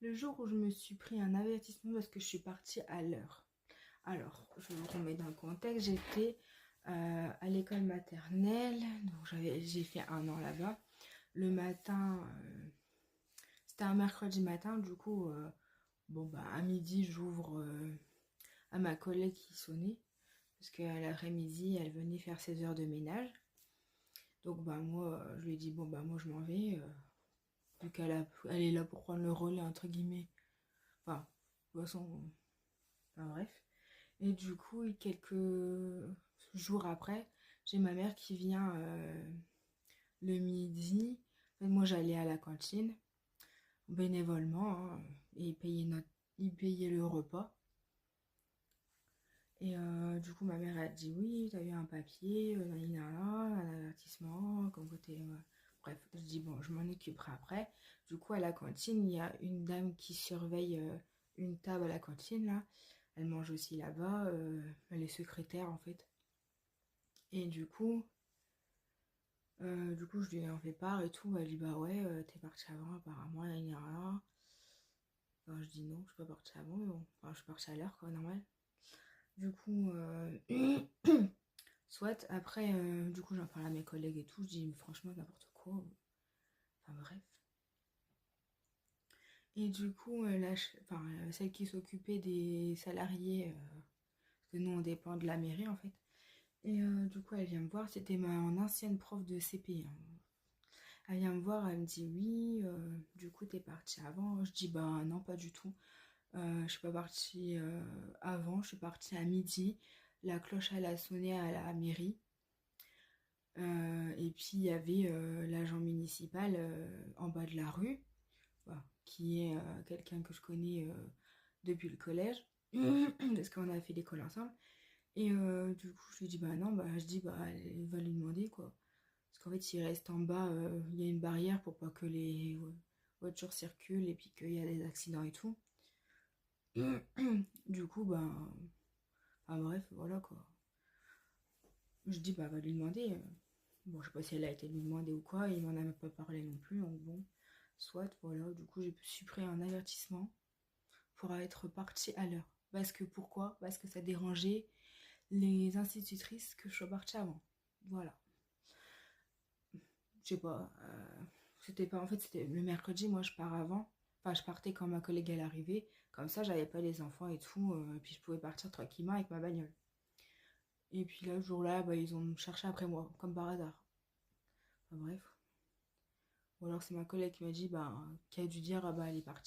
Le jour où je me suis pris un avertissement parce que je suis partie à l'heure. Alors, je vous remets dans le contexte, j'étais à l'école maternelle, donc j'ai fait 1 an là-bas. Le matin, c'était un mercredi matin, du coup, bon bah à midi, j'ouvre à ma collègue qui sonnait, parce qu'à l'après-midi, elle venait faire ses heures de ménage. Donc bah moi, je lui ai dit, bon bah moi je m'en vais, vu elle est là pour prendre le relais, entre guillemets. Enfin, de toute façon, enfin bref. Et du coup, quelques jours après, j'ai ma mère qui vient le midi. En fait, moi, j'allais à la cantine bénévolement, hein, et il payait le repas. Et du coup, ma mère a dit oui, t'as eu un papier, un avertissement, comme côté. Bref, je dis bon, je m'en occuperai après. Du coup, à la cantine, il y a une dame qui surveille une table à la cantine là. Elle mange aussi là-bas. Elle est secrétaire en fait. Et du coup, je lui en fais part et tout. Elle dit bah ouais, t'es partie avant apparemment, il y a rien. Enfin, je dis non, je suis pas partie avant, mais bon, enfin, je suis partie à l'heure quoi, normal. Du coup, soit après, du coup, j'en parle à mes collègues et tout. Je dis mais franchement n'importe quoi. Enfin bref. Et du coup, celle qui s'occupait des salariés, parce que nous on dépend de la mairie en fait. Et du coup, elle vient me voir, c'était mon ancienne prof de CP, hein. Elle vient me voir, elle me dit oui, du coup t'es partie avant. Je dis bah non, pas du tout. Je suis pas partie avant, je suis partie à midi. La cloche elle a sonné à la mairie. Et puis il y avait l'agent municipal en bas de la rue, voilà, qui est quelqu'un que je connais depuis le collège, parce qu'on a fait l'école ensemble. Et du coup je lui dis bah non, bah je dis bah elle va lui demander quoi. Parce qu'en fait, s'il reste en bas, il y a une barrière pour pas que les voitures circulent et puis qu'il y a des accidents et tout. Du coup, ben. Enfin bref, voilà quoi. Je dis, bah, va lui demander. Bon, je sais pas si elle a été lui demander ou quoi, il m'en a même pas parlé non plus, donc bon. Soit, voilà, du coup, j'ai suis pris un avertissement pour être partie à l'heure. Parce que pourquoi? Parce que ça dérangeait les institutrices que je sois partie avant. Voilà. Je sais pas. C'était pas. En fait, c'était le mercredi, moi je pars avant. Enfin, je partais quand ma collègue elle arrivait. Comme ça, j'avais pas les enfants et tout. Et puis je pouvais partir tranquillement avec ma bagnole. Et puis là, ce jour-là, bah, ils ont cherché après moi, comme par hasard. Enfin, bref. Ou alors c'est ma collègue qui m'a dit, bah, qui a dû dire, ah bah elle est partie.